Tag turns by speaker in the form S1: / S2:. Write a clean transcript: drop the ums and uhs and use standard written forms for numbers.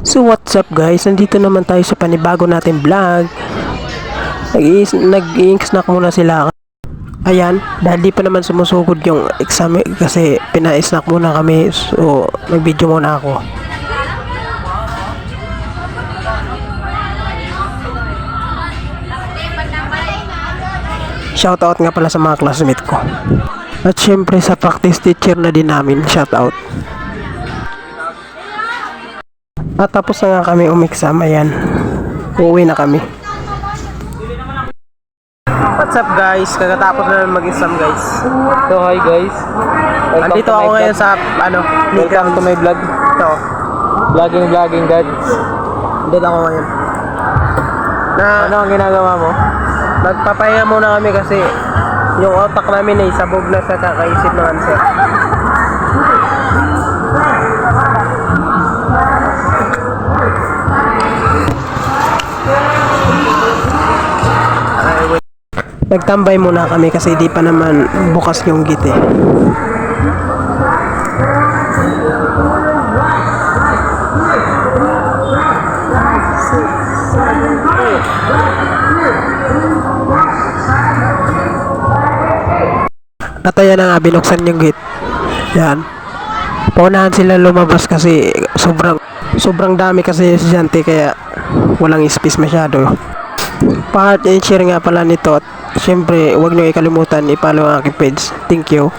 S1: So what's up guys, nandito naman tayo sa panibago natin vlog. Nag-i-snack muna sila. Ayan, dahil di pa naman sumusugod yung exam kasi pina-snack muna kami. So nag-video muna ako. Shoutout nga pala sa mga classmate ko. At syempre sa practice teacher na din namin, shoutout. At tapos na nga kami umexam, ayan. Uuwi na kami. What's up guys? Kagatapos na naman mag-exam guys.
S2: So hi guys.
S1: Andito ako ngayon sa
S2: Welcome to my vlog.
S1: Ito.
S2: Vlogging dad.
S1: Andito ako ngayon.
S2: Ano ang ginagawa mo?
S1: Magpapahinga muna kami kasi yung utak namin ay sabog na sa kakaisip ng answer. Nagtambay muna kami kasi di pa naman bukas yung gate eh. At ayan na nga, binuksan yung gate. Yan. Paunahan sila lumabas kasi sobrang dami kasi estudyante kaya walang space masyado. Pa-heart and share nga pala nito at syempre huwag nyo ikalimutan i-follow ang aking page. Thank you.